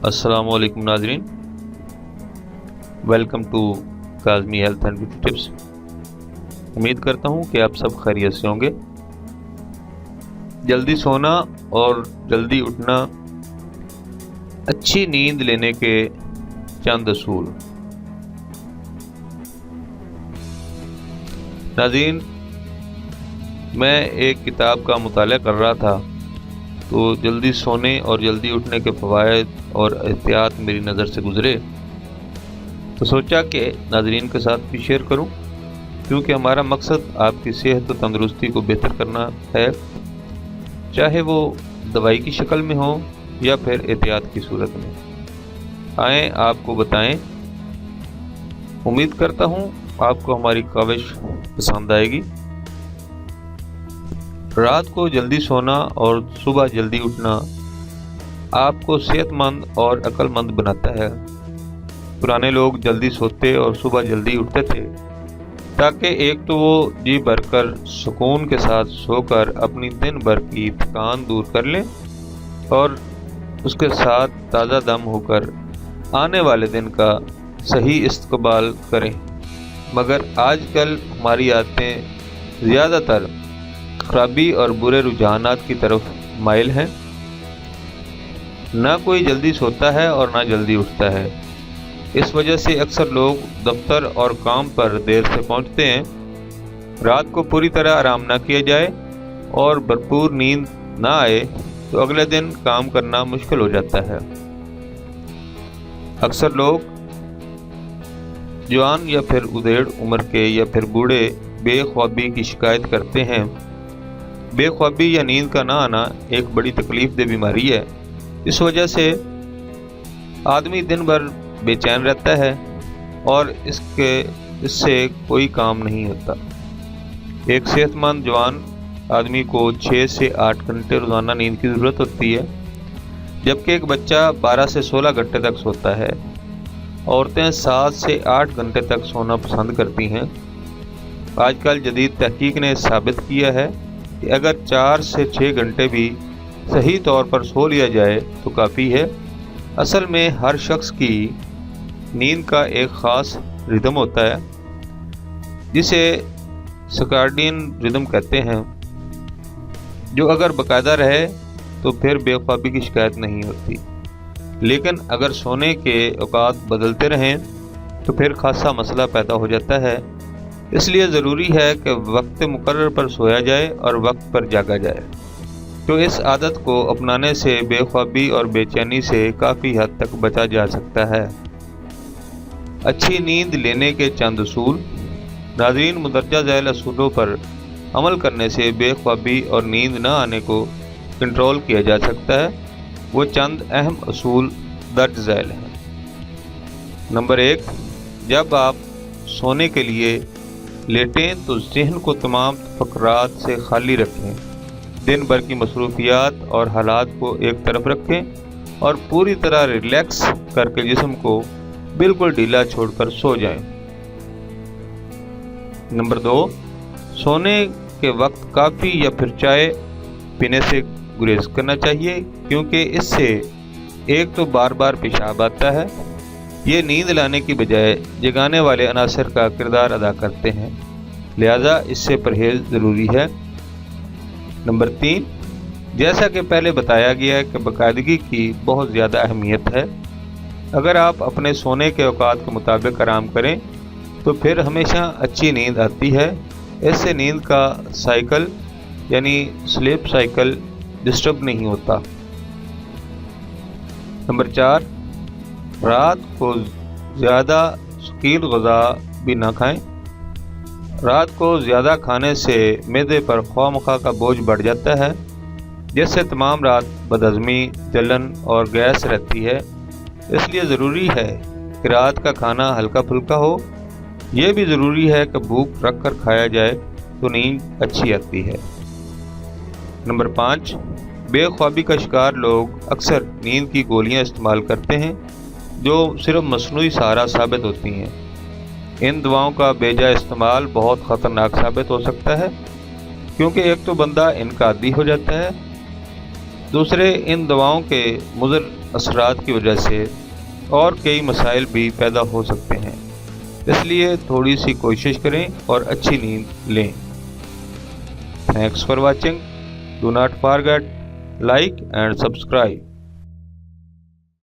السلام علیکم ناظرین، welcome to Kazmi health and beauty tips. امید کرتا ہوں کہ آپ سب خیریت سے ہوں گے۔ جلدی سونا اور جلدی اٹھنا، اچھی نیند لینے کے چند اصول۔ ناظرین، میں ایک کتاب کا مطالعہ کر رہا تھا تو جلدی سونے اور جلدی اٹھنے کے فوائد اور احتیاط میری نظر سے گزرے، تو سوچا کہ ناظرین کے ساتھ بھی شیئر کروں، کیونکہ ہمارا مقصد آپ کی صحت و تندرستی کو بہتر کرنا ہے، چاہے وہ دوائی کی شکل میں ہو یا پھر احتیاط کی صورت میں۔ آئیں آپ کو بتائیں۔ امید کرتا ہوں آپ کو ہماری کاوش پسند آئے گی۔ رات کو جلدی سونا اور صبح جلدی اٹھنا آپ کو صحت مند اور عقل مند بناتا ہے۔ پرانے لوگ جلدی سوتے اور صبح جلدی اٹھتے تھے تاکہ ایک تو وہ جی بھر کر سکون کے ساتھ سو کر اپنی دن بھر کی تھکان دور کر لیں اور اس کے ساتھ تازہ دم ہو کر آنے والے دن کا صحیح استقبال کریں۔ مگر آج کل ہماری عادتیں زیادہ تر خرابی اور برے رجحانات کی طرف مائل ہیں۔ نہ کوئی جلدی سوتا ہے اور نہ جلدی اٹھتا ہے۔ اس وجہ سے اکثر لوگ دفتر اور کام پر دیر سے پہنچتے ہیں۔ رات کو پوری طرح آرام نہ کیا جائے اور بھرپور نیند نہ آئے تو اگلے دن کام کرنا مشکل ہو جاتا ہے۔ اکثر لوگ جوان یا پھر ادھیڑ عمر کے یا پھر بوڑھے بے خوابی کی شکایت کرتے ہیں۔ بے خوابی یا نیند کا نہ آنا ایک بڑی تکلیف دہ بیماری ہے۔ اس وجہ سے آدمی دن بھر بے چین رہتا ہے اور اس سے کوئی کام نہیں ہوتا۔ ایک صحت مند جوان آدمی کو 6 سے 8 گھنٹے روزانہ نیند کی ضرورت ہوتی ہے، جبکہ ایک بچہ 12 سے 16 گھنٹے تک سوتا ہے۔ عورتیں 7 سے 8 گھنٹے تک سونا پسند کرتی ہیں۔ آج کل جدید تحقیق نے ثابت کیا ہے کہ اگر 4 سے 6 گھنٹے بھی صحیح طور پر سو لیا جائے تو کافی ہے۔ اصل میں ہر شخص کی نیند کا ایک خاص ردم ہوتا ہے جسے سرکاڈین ردم کہتے ہیں، جو اگر باقاعدہ رہے تو پھر بے خوابی کی شکایت نہیں ہوتی، لیکن اگر سونے کے اوقات بدلتے رہیں تو پھر خاصا مسئلہ پیدا ہو جاتا ہے۔ اس لیے ضروری ہے کہ وقت مقرر پر سویا جائے اور وقت پر جاگا جائے، تو اس عادت کو اپنانے سے بے خوابی اور بے چینی سے کافی حد تک بچا جا سکتا ہے۔ اچھی نیند لینے کے چند اصول۔ ناظرین، مندرجہ ذیل اصولوں پر عمل کرنے سے بے خوابی اور نیند نہ آنے کو کنٹرول کیا جا سکتا ہے۔ وہ چند اہم اصول درج ذیل ہیں۔ نمبر 1، جب آپ سونے کے لیے لیٹیں تو ذہن کو تمام فکرات سے خالی رکھیں۔ دن بھر کی مصروفیات اور حالات کو ایک طرف رکھیں اور پوری طرح ریلیکس کر کے جسم کو بالکل ڈھیلا چھوڑ کر سو جائیں۔ نمبر 2، سونے کے وقت کافی یا پھر چائے پینے سے گریز کرنا چاہیے، کیونکہ اس سے ایک تو بار بار پیشاب آتا ہے، یہ نیند لانے کی بجائے جگانے والے عناصر کا کردار ادا کرتے ہیں، لہذا اس سے پرہیز ضروری ہے۔ نمبر 3، جیسا کہ پہلے بتایا گیا کہ باقاعدگی کی بہت زیادہ اہمیت ہے۔ اگر آپ اپنے سونے کے اوقات کے مطابق آرام کریں تو پھر ہمیشہ اچھی نیند آتی ہے۔ اس سے نیند کا سائیکل یعنی سلیپ سائیکل ڈسٹرب نہیں ہوتا۔ نمبر 4، رات کو زیادہ ثقیل غذا بھی نہ کھائیں۔ رات کو زیادہ کھانے سے معدے پر خواہ مخواہ کا بوجھ بڑھ جاتا ہے، جس سے تمام رات بدہضمی، جلن اور گیس رہتی ہے۔ اس لیے ضروری ہے کہ رات کا کھانا ہلکا پھلکا ہو۔ یہ بھی ضروری ہے کہ بھوک رکھ کر کھایا جائے تو نیند اچھی آتی ہے۔ نمبر 5، بے خوابی کا شکار لوگ اکثر نیند کی گولیاں استعمال کرتے ہیں جو صرف مصنوعی سہارا ثابت ہوتی ہیں۔ ان دواؤں کا بے جا استعمال بہت خطرناک ثابت ہو سکتا ہے، کیونکہ ایک تو بندہ ان کا عادی ہو جاتا ہے، دوسرے ان دواؤں کے مضر اثرات کی وجہ سے اور کئی مسائل بھی پیدا ہو سکتے ہیں، اس لیے تھوڑی سی کوشش کریں اور اچھی نیند لیں۔ Thanks for watching. Do not forget like and subscribe.